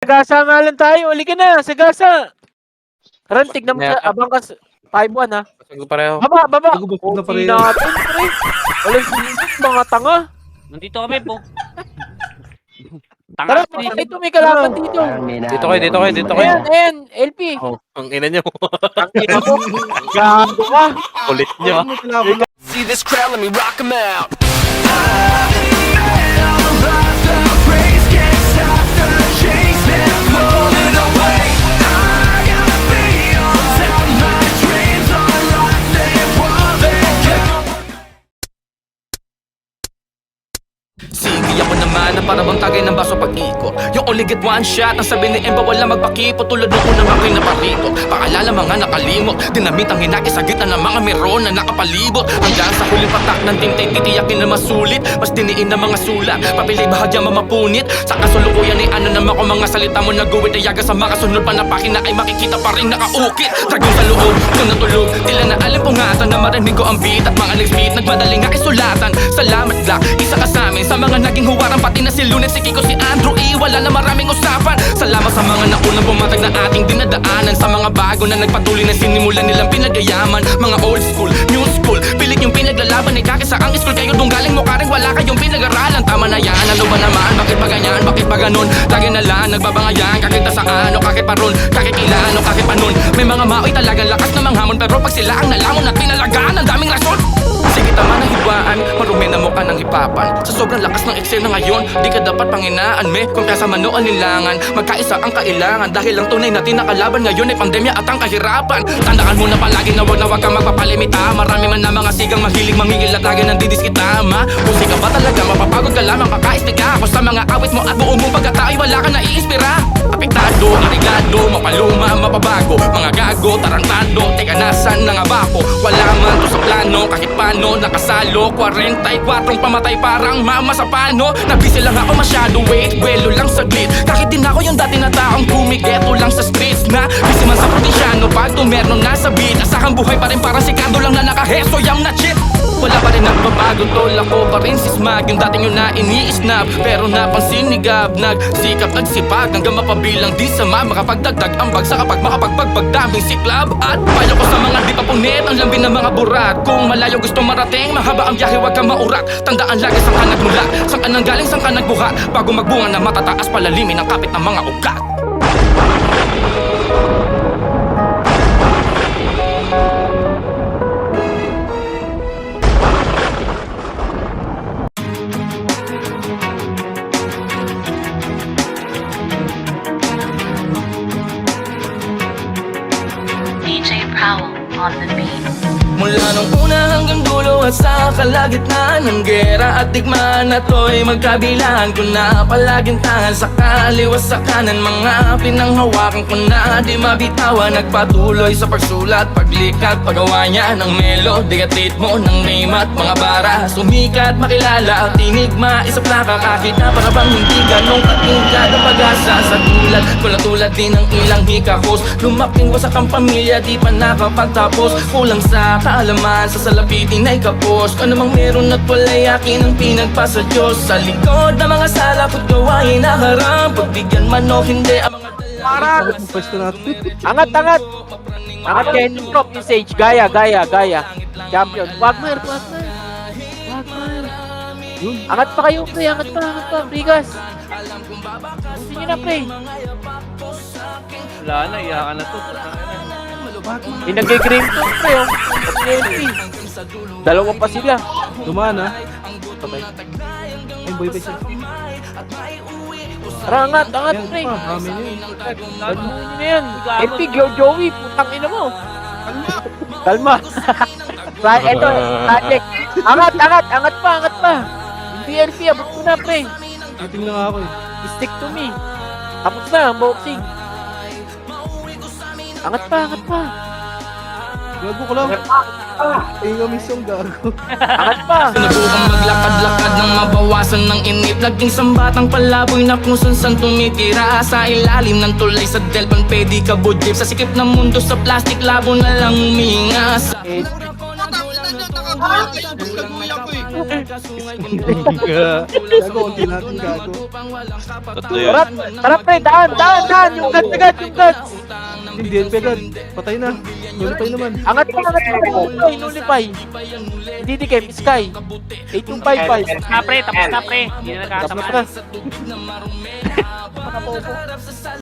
Sagasa nga lang tayo. Uli ka na, sagasa. Karan, tignan mo sa abang ka 5-1 ha. Basag pareho. Baba. Basag na pareho. Natin, pre. Walang sinisip, mga tanga. Nandito kami po. Tara, Tanga ito may kalaban dito. Dito kayo. Ayan, LP. Oh, ang ina nyo. Ang ina mo. Gago ka. Kulit nyo. See this crowd, let me rock 'em out. Sige ako naman na para bang tagay ng baso pag-ikot. Yung only get one shot. Ang sabi ni Emba wala magpakipot. Tulad ng unang ako'y naparito. Paalala mga nakalimot. Dinamit ang hinaki sa gitna ng mga meron na nakapalibot. Hanggang sa huling patak ng tintay titiyakin na masulit. Mas diniin na mga sulat. Papili bahagya mamapunit. Sa kasulukuyan ay ano naman ko mga salita mo naguwit. Ayaga sa makasunod pa na pakina ay makikita pa rin nakaukit. Dragong sa loob, kung natulog. Tila na alam pungatan na marinig ko ang beat. At mga next beat nagmadaling nga isulatan. Salamat Black, isa ka sa amin. Sa mga naging huwaran pati na si Lunes, si Kiko, si Andrew wala na maraming usapan. Salamat sa mga naunang pumatag na ating dinadaanan. Sa mga bago na nagpatuloy na sinimulan nilang pinagayaman. Mga old school, new school, pilit yung pinaglalaban ay kakisa ang school. Kayo dong galing mo karing wala kayong pinag-aralan. Tama na yan, ano ba naman? Bakit pa ganyan? Bakit pa ganon? Lagi na lang nagbabangayan. Kakit na saan o kakit pa ron? Kakit ilan o kakit pa nun? May mga maoy talagang lakas na manghamon. Pero pag sila ang nalamon at pinalagaan, ang daming rason. Sige tama na hibaan, marumi na mukha ng hipapan. Sa sobrang lakas ng eksena ngayon, di ka dapat panginaan me. Kung kaya sa manoan nilangan, magkaisa ang kailangan. Dahil ang tunay natin nakalaban ngayon ay pandemya at ang kahirapan. Tandaan mo na palagi na wag kang magpapalimita. Marami man na mga sigang mahilig mangigil at lagi nandidis kita ma. Pusi ka ba talaga, mapapagod ka lamang kakaistig ka. Ako sa mga awit mo at buong mong pagkatao wala ka naiispira. Apektado, arigado, mapaluma, mapabago. Mga gago, tarantado, teka nasan na nga ba ako? Wala man to sa plano, kahit paano nakasalo. 44 pamatay parang mama sa pano. Nabisi lang ako masyado, wait, welo lang saglit. Kahit din ako yung dati na taong kumigeto lang sa streets. Na busy man sa protinsyano, pag tumerno nasa beat. Asahang buhay pa rin parang sikado lang na nakaheso, yam na chip. Wala pa rin nagbabago, tol, ako pa rin si Smag. Yung dating yun na ini-snap, pero napansin ni Gab. Nagsikap, nagsipag, hanggang mapabilang di sama. Makapagdagdag ang bagsa kapag makapagpagbag daming siklab. At payo ko sa mga di pa punit, ang lambing ng mga burat. Kung malayo gusto marating, mahaba ang biyahe, wag kang maurat. Tandaan lagi saan ka nagmula, saan ka nang galing, saan ka nagbuhat. Bago magbunga na matataas, palalimin ang kapit ng mga ugat. DJ Powell on the beat. Mula nung una hanggang dulo at sa kalagitnaan ng gera at digmaan na to'y magkabilaan ko na palaging tangan sa kaliwa sa kanan. Mga pinanghawakan ko na di mabitawan. Nagpatuloy sa pagsulat, paglikat, paggawa niya ng melody at ritmo ng name at mga bara. Sumikat, makilala at tinigma, isa plaka kahit na para bang hindi ganong katingkad ang pag-asa. Sa tulad, tulad din ng ilang hikahos. Lumaking wasak ang pamilya, di pa nakapagtapos. Kulang sa kaalaman, sa salapitin ay kapos. Kung namang meron at wala'y akin ang pinagpasa Diyos. Sa likod ng mga sala ko't gawain na haram. Pagbigyan man o hindi ang mga Para. Pwesto natin. Angat. Angat kayo ng drop yung Sage. Gaya. Champion. Wagner. Angat pa kayo, pre. Angat pa. Bigas. Gusto nyo na, pre. Wala na, iyakan na to. Yung nag-green to, pre. LP. Dalawa pa sila. Dumaan ha. Okay. Ay, boy ba siya? Tara, angat, Yan pre. pa, amin yun. Ano na yan? LP, Joey, putang ina mo. Kalma. Ito, project. Angat pa. Hindi LP, abot ko na, pre. Ating na nga ako eh. Stick to me. Tapos na, ang boxing. Angat pa. Gago ko lang. Ay, nga misong gago. Angat pa. Sinubukang maglakad-lakad nang mabawasan ng inip. Laging sambatang palaboy na kung saan tumitira. Sa ilalim ng tulay sa Delpan, pwede ka budjip. Sa sikip ng mundo sa plastic, labo na lang huminga. Sa Gago, unti natin gago. Tatlo yan. Tara, tara pre, daan, yung guts agad, yung guts. Hindi, DNP agad. Patay na. Nulipay naman. Angat pa, nulipay. Hindi dikip, Sky. 8255. Na pre, tapos na pre. Hindi na Tapos nagkasama. na.